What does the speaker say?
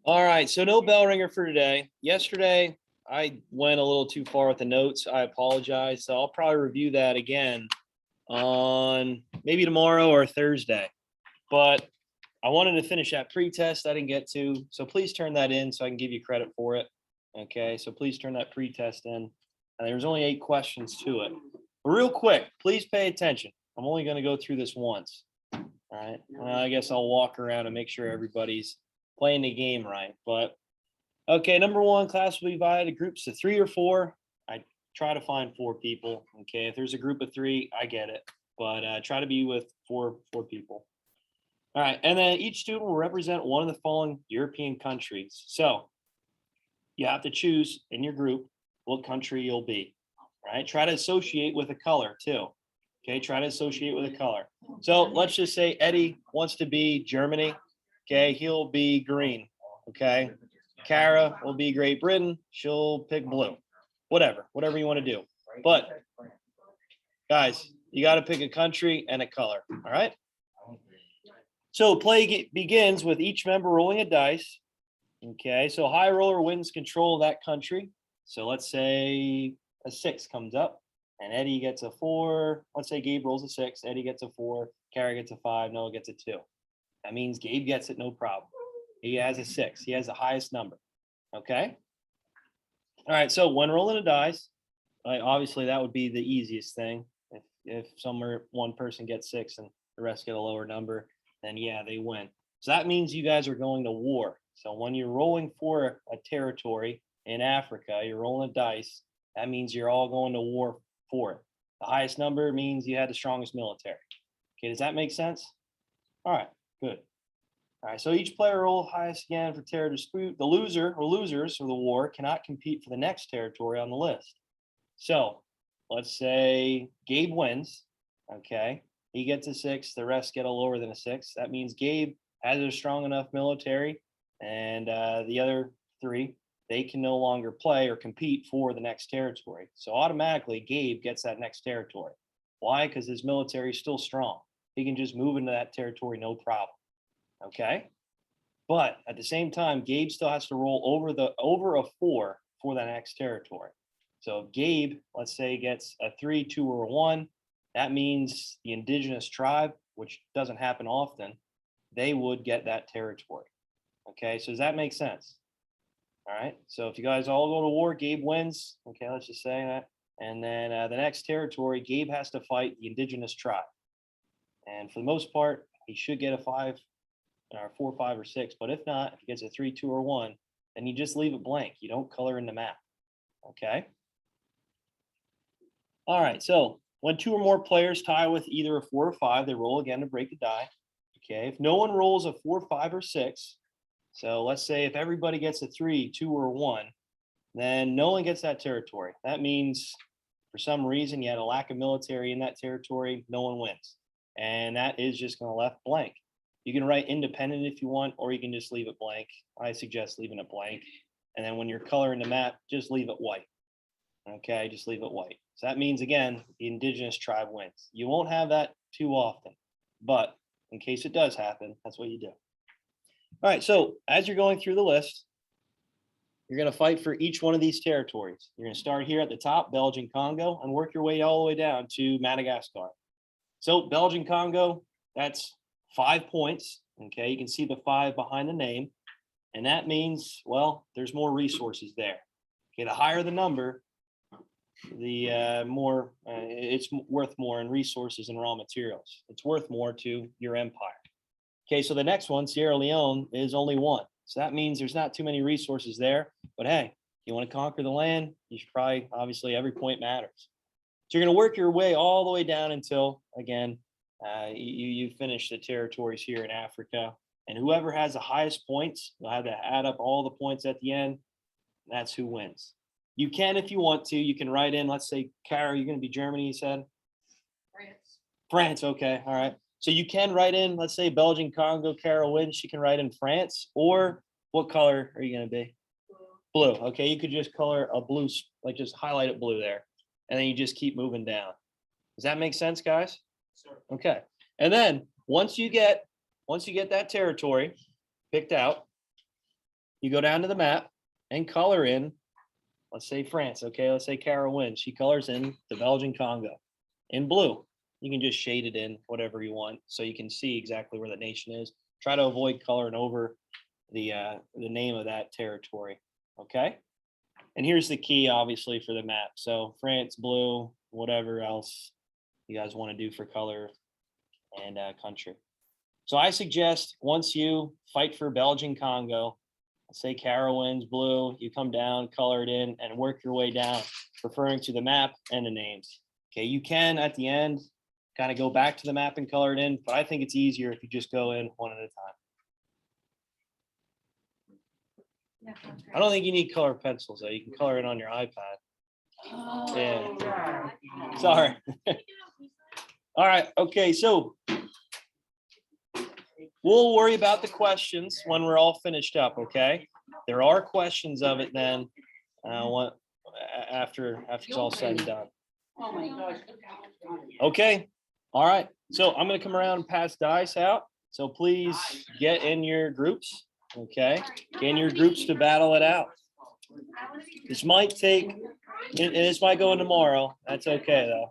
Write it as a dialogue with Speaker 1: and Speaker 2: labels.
Speaker 1: All right, so no bell ringer for today. Yesterday, I went a little too far with the notes. I apologize. So I'll probably review that again on maybe tomorrow or Thursday. But I wanted to finish that pre-test I didn't get to. So please turn that in so I can give you credit for it. Okay, so please turn that pre-test in. And there's only 8 questions to it. But real quick, please pay attention. I'm only going to go through this once. All right. I guess I'll walk around and make sure everybody's playing the game right. But okay, number 1, class will be divided into groups of 3 or 4. I try to find 4 people. Okay, if there's a group of 3, I get it. But try to be with four people. All right, and then each student will represent one of the following European countries. So you have to choose in your group what country you'll be. Right? Try to associate with a color too. Okay, try to associate with a color. So let's just say Eddie wants to be Germany. Okay, he'll be green. Okay, Kara will be Great Britain. She'll pick blue. Whatever you want to do. But guys, you got to pick a country and a color. All right. So play begins with each member rolling a dice. Okay, so high roller wins control of that country. So let's say a 6 comes up and Eddie gets a 4. Let's say Gabe rolls a 6. Eddie gets a 4. Kara gets a 5. Noah gets a 2. That means Gabe gets it, no problem. He has a 6. He has the highest number. Okay. All right. So when rolling a dice, obviously that would be the easiest thing. If one person gets 6 and the rest get a lower number, then yeah, they win. So that means you guys are going to war. So when you're rolling for a territory in Africa, you're rolling a dice. That means you're all going to war for it. The highest number means you had the strongest military. Okay, does that make sense? All right, good. All right, so each player roll highest again for terror dispute. The loser or losers of the war cannot compete for the next territory on the list. So let's say Gabe wins. Okay, he gets a 6. The rest get a lower than a 6. That means Gabe has a strong enough military, and the other 3, they can no longer play or compete for the next territory. So automatically, Gabe gets that next territory. Why? Because his military is still strong. He can just move into that territory, no problem. Okay. But at the same time, Gabe still has to roll over a 4 for that next territory. So if Gabe, let's say, gets a 3, 2, or a 1, that means the indigenous tribe, which doesn't happen often, they would get that territory. Okay, so does that make sense? All right, so if you guys all go to war, Gabe wins. Okay, let's just say that. And then the next territory, Gabe has to fight the indigenous tribe. And for the most part, he should get a 5, or 4, 5, or 6. But if not, if he gets a 3, 2, or 1, then you just leave it blank. You don't color in the map. Okay. All right, so when 2 or more players tie with either a 4 or 5, they roll again to break the die. Okay, if no one rolls a 4, 5, or 6, so let's say if everybody gets a 3, 2, or 1, then no one gets that territory. That means for some reason you had a lack of military in that territory, no one wins. And that is just going to left blank. You can write independent if you want, or you can just leave it blank. I suggest leaving it blank. And then when you're coloring the map, just leave it white. Okay, just leave it white. So that means, again, the indigenous tribe wins. You won't have that too often, but in case it does happen, that's what you do. All right, so as you're going through the list, you're going to fight for each one of these territories. You're going to start here at the top, Belgian Congo, and work your way all the way down to Madagascar. So Belgian Congo, that's 5 points. Okay, you can see the 5 behind the name. And that means, well, there's more resources there. Okay, the higher the number, the more it's worth more in resources and raw materials. It's worth more to your empire. Okay, so the next one, Sierra Leone, is only 1. So that means there's not too many resources there. But hey, if you want to conquer the land, you should probably, obviously, every point matters. So you're going to work your way all the way down until, again, you finish the territories here in Africa. And whoever has the highest points, you'll have to add up all the points at the end. That's who wins. You can, if you want to, you can write in, let's say, Kara, you're going to be Germany, you said? France, okay, all right. So you can write in, let's say, Belgian Congo, Kara wins. She can write in France. Or what color are you going to be? Blue. Okay, you could just color a blue, like just highlight it blue there. And then you just keep moving down. Does that make sense, guys? Sure. Okay. And then once you get that territory picked out, you go down to the map and color in, let's say France. Okay, let's say Kara wins. She colors in the Belgian Congo in blue. You can just shade it in whatever you want so you can see exactly where the nation is. Try to avoid coloring over the name of that territory. Okay. And here's the key, obviously, for the map. So France, blue, whatever else you guys want to do for color and country. So I suggest once you fight for Belgian Congo, say Kara wins blue, you come down, color it in, and work your way down, referring to the map and the names. Okay, you can at the end kind of go back to the map and color it in, but I think it's easier if you just go in one at a time. I don't think you need color pencils though. You can color it on your iPad. Yeah. Sorry. All right. Okay. So we'll worry about the questions when we're all finished up. Okay. There are questions of it then. After it's all said and done.
Speaker 2: Oh my gosh.
Speaker 1: Okay. All right. So I'm going to come around and pass dice out. So please get in your groups. Okay. Get in your groups to battle it out. This might take, and this might go in tomorrow. That's okay though.